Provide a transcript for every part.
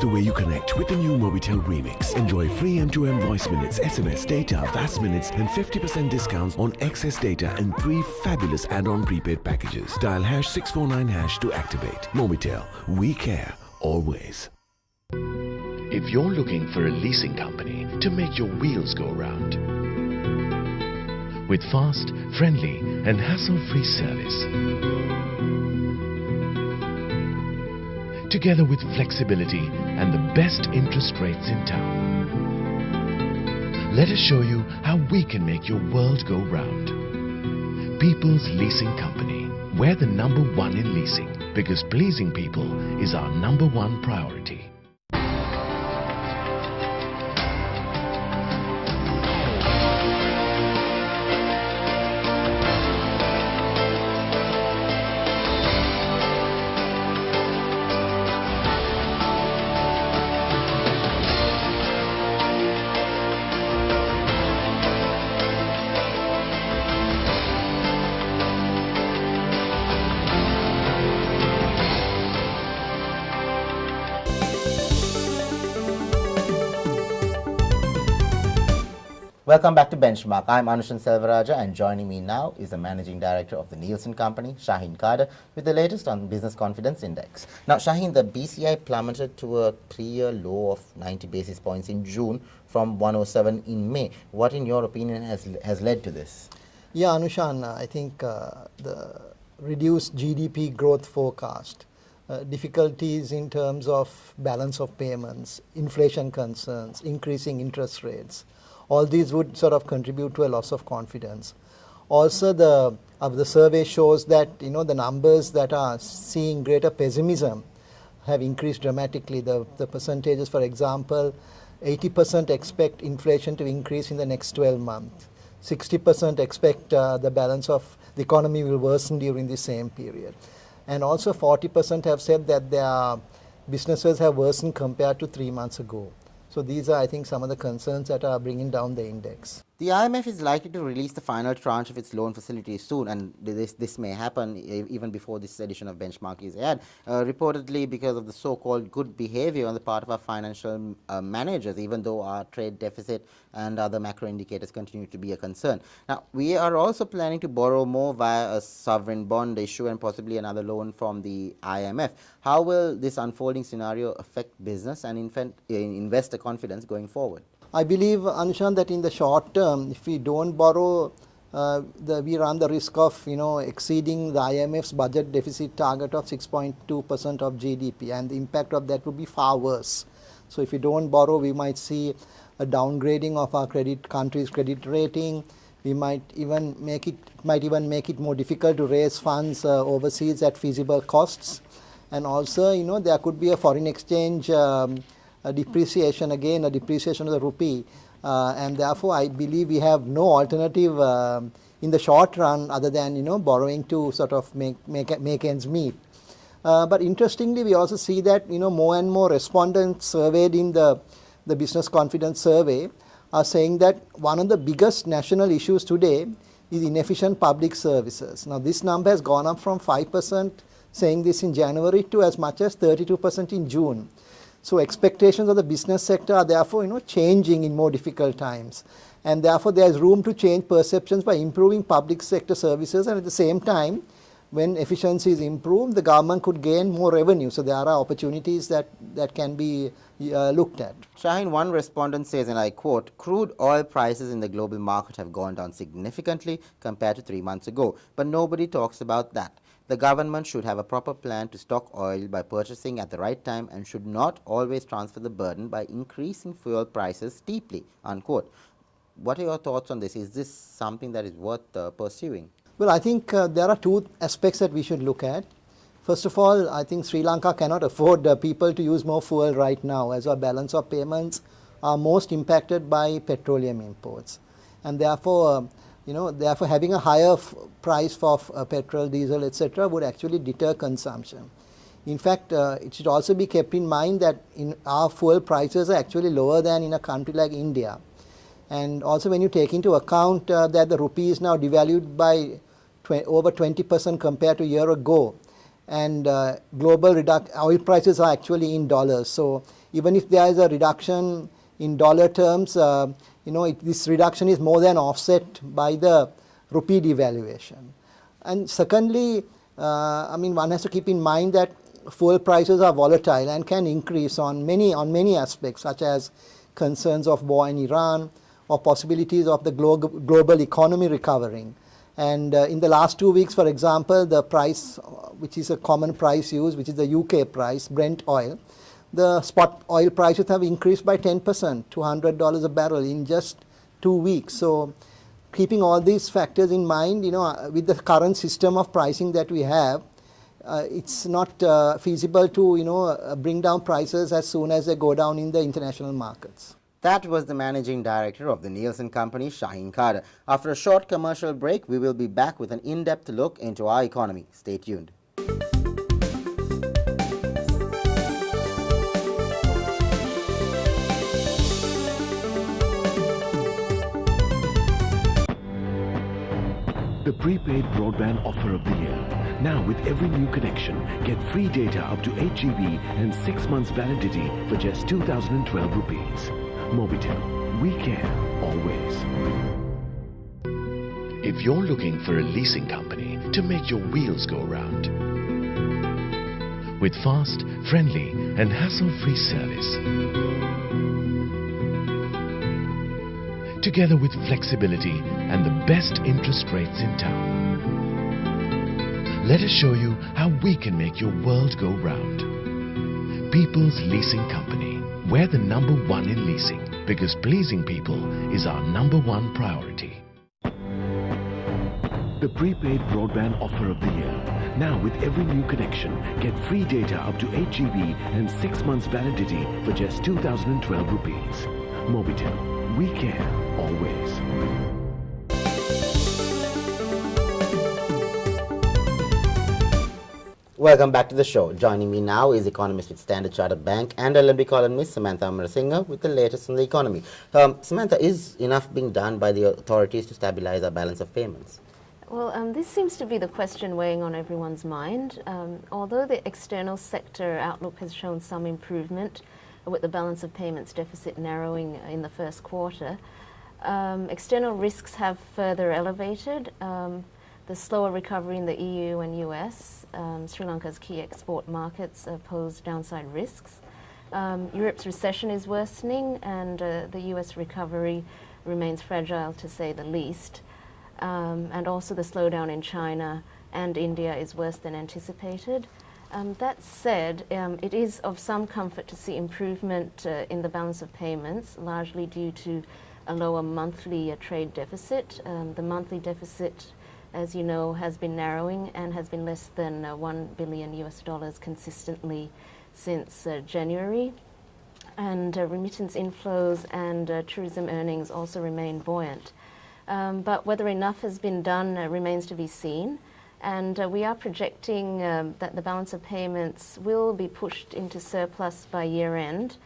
the way you connect with the new Mobitel Remix. Enjoy free M2M voice minutes, SMS data, fast minutes and 50% discounts on excess data and 3 fabulous add-on prepaid packages. Dial #649# to activate. Mobitel, we care always. If you're looking for a leasing company to make your wheels go round, with fast, friendly and hassle-free service, together with flexibility and the best interest rates in town, let us show you how we can make your world go round. People's Leasing Company. We're the #1 in leasing because pleasing people is our #1 priority. Welcome back to Benchmark. I'm Anushan Selvaraja, and joining me now is the Managing Director of the Nielsen Company, Shaheen Cader, with the latest on Business Confidence Index. Now, Shaheen, the BCI plummeted to a 3-year low of 90 basis points in June from 107 in May. What, in your opinion, has led to this? Yeah, Anushan, I think the reduced GDP growth forecast, difficulties in terms of balance of payments, inflation concerns, increasing interest rates, all these would sort of contribute to a loss of confidence. Also, the survey shows that the numbers that are seeing greater pessimism have increased dramatically. The percentages, for example, 80% expect inflation to increase in the next 12 months. 60% expect the balance of the economy will worsen during the same period. And also 40% have said that their businesses have worsened compared to 3 months ago. So these are, I think, some of the concerns that are bringing down the index. The IMF is likely to release the final tranche of its loan facility soon, and this may happen even before this edition of Benchmark is aired, reportedly because of the so-called good behavior on the part of our financial managers, even though our trade deficit and other macro indicators continue to be a concern. Now, we are also planning to borrow more via a sovereign bond issue and possibly another loan from the IMF. How will this unfolding scenario affect business and investor confidence going forward? I believe, Anushan, that in the short term, if we don't borrow, we run the risk of exceeding the IMF's budget deficit target of 6.2% of GDP, and the impact of that would be far worse. So if we don't borrow, we might see a downgrading of our country's credit rating. We might even make it more difficult to raise funds overseas at feasible costs, and also there could be a foreign exchange a depreciation of the rupee, and therefore I believe we have no alternative in the short run other than borrowing to sort of make ends meet. But interestingly, we also see that more and more respondents surveyed in the Business Confidence Survey are saying that one of the biggest national issues today is inefficient public services. Now, this number has gone up from 5% saying this in January to as much as 32% in June. So expectations of the business sector are therefore changing in more difficult times, and therefore there is room to change perceptions by improving public sector services, and at the same time, when efficiency is improved, the government could gain more revenue. So there are opportunities that can be looked at. Shaheen, one respondent says, and I quote, "Crude oil prices in the global market have gone down significantly compared to 3 months ago, but nobody talks about that. The government should have a proper plan to stock oil by purchasing at the right time and should not always transfer the burden by increasing fuel prices steeply," unquote. What are your thoughts on this? Is this something that is worth pursuing? Well, I think there are two aspects that we should look at. First of all, I think Sri Lanka cannot afford people to use more fuel right now, as our balance of payments are most impacted by petroleum imports, and therefore having a higher price for petrol, diesel, etc. would actually deter consumption. In fact, it should also be kept in mind that our fuel prices are actually lower than in a country like India. And also when you take into account that the rupee is now devalued by over 20% compared to a year ago, and global oil prices are actually in dollars. So even if there is a reduction in dollar terms, this reduction is more than offset by the rupee devaluation. And secondly, one has to keep in mind that fuel prices are volatile and can increase on many aspects, such as concerns of war in Iran or possibilities of the global economy recovering. And in the last 2 weeks, for example, the price, which is a common price used, which is the UK price, Brent oil, the spot oil prices have increased by 10% to $100 a barrel in just 2 weeks. So keeping all these factors in mind, with the current system of pricing that we have, it's not feasible to bring down prices as soon as they go down in the international markets. That was the managing director of the Nielsen company, Shaheen Cader. After a short commercial break, we will be back with an in-depth look into our economy. Stay tuned. The prepaid broadband offer of the year. Now with every new connection, get free data up to 8 GB and 6 months validity for just 2012 rupees. Mobitel, we care always. If you're looking for a leasing company to make your wheels go round, with fast, friendly and hassle-free service, together with flexibility and the best interest rates in town, let us show you how we can make your world go round. People's Leasing Company. We're the #1 in leasing because pleasing people is our #1 priority. The prepaid broadband offer of the year. Now with every new connection, get free data up to 8 GB and 6 months validity for just 2012 rupees. Mobitel, we care always. Welcome back to the show. Joining me now is economist with Standard Chartered Bank and LMB columnist Samantha Amerasinghe with the latest on the economy. Samantha, is enough being done by the authorities to stabilize our balance of payments? Well, this seems to be the question weighing on everyone's mind. Although the external sector outlook has shown some improvement with the balance of payments deficit narrowing in the first quarter, external risks have further elevated. The slower recovery in the EU and US, Sri Lanka's key export markets pose downside risks. Europe's recession is worsening and the US recovery remains fragile to say the least. And also the slowdown in China and India is worse than anticipated. That said, it is of some comfort to see improvement in the balance of payments, largely due to a lower monthly trade deficit. The monthly deficit, as you know, has been narrowing and has been less than $1 billion consistently since January. And remittance inflows and tourism earnings also remain buoyant. But whether enough has been done remains to be seen. And we are projecting that the balance of payments will be pushed into surplus by year end.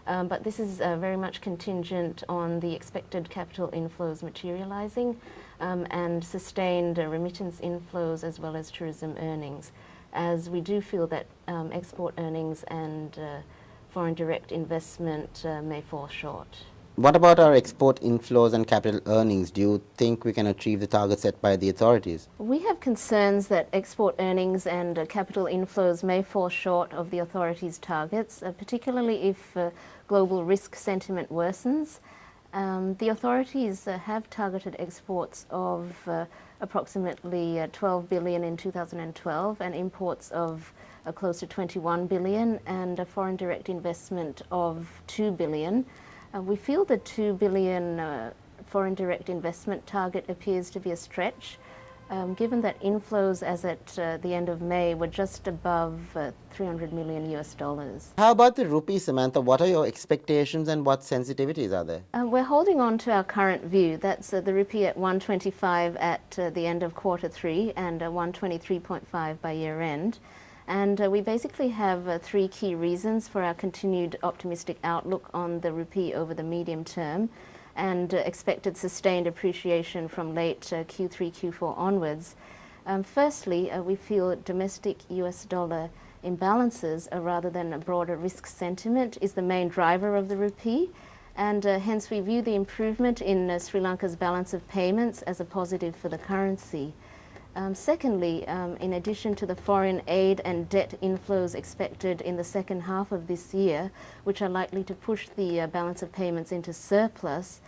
But this is very much contingent on the expected capital inflows materializing and sustained remittance inflows as well as tourism earnings, as we do feel that export earnings and foreign direct investment may fall short. What about our export inflows and capital earnings? Do you think we can achieve the target set by the authorities? We have concerns that export earnings and capital inflows may fall short of the authorities' targets, particularly if global risk sentiment worsens. The authorities have targeted exports of approximately 12 billion in 2012 and imports of close to 21 billion and a foreign direct investment of 2 billion. We feel the 2 billion foreign direct investment target appears to be a stretch, given that inflows as at the end of May were just above $300 million. How about the rupee, Samantha? What are your expectations and what sensitivities are there? We're holding on to our current view. That's the rupee at 125 at the end of quarter 3 and 123.5 by year end. And we basically have 3 key reasons for our continued optimistic outlook on the rupee over the medium term and expected sustained appreciation from late Q3, Q4 onwards. Firstly, we feel domestic US dollar imbalances rather than a broader risk sentiment is the main driver of the rupee, and hence we view the improvement in Sri Lanka's balance of payments as a positive for the currency. Secondly, in addition to the foreign aid and debt inflows expected in the second half of this year, which are likely to push the balance of payments into surplus,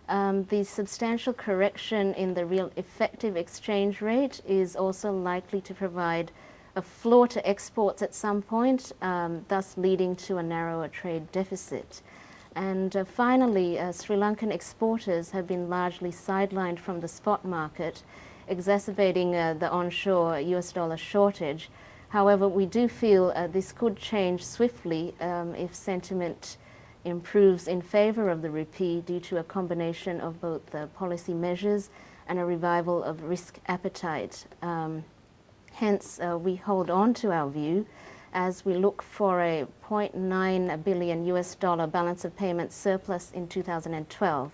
the substantial correction in the real effective exchange rate is also likely to provide a floor to exports at some point, thus leading to a narrower trade deficit. And finally, Sri Lankan exporters have been largely sidelined from the spot market, exacerbating the onshore US dollar shortage. However, we do feel this could change swiftly if sentiment improves in favor of the rupee due to a combination of both policy measures and a revival of risk appetite. Hence, we hold on to our view as we look for a 0.9 billion US dollar balance of payments surplus in 2012.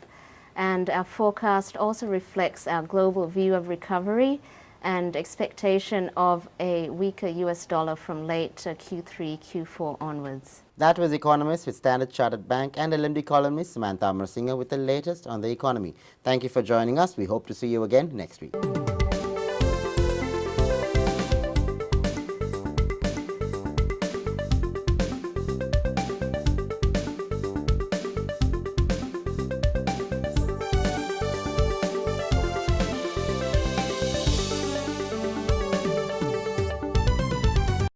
And our forecast also reflects our global view of recovery and expectation of a weaker US dollar from late Q3, Q4 onwards. That was economist with Standard Chartered Bank and LMD columnist Samantha Amerasinghe with the latest on the economy. Thank you for joining us. We hope to see you again next week.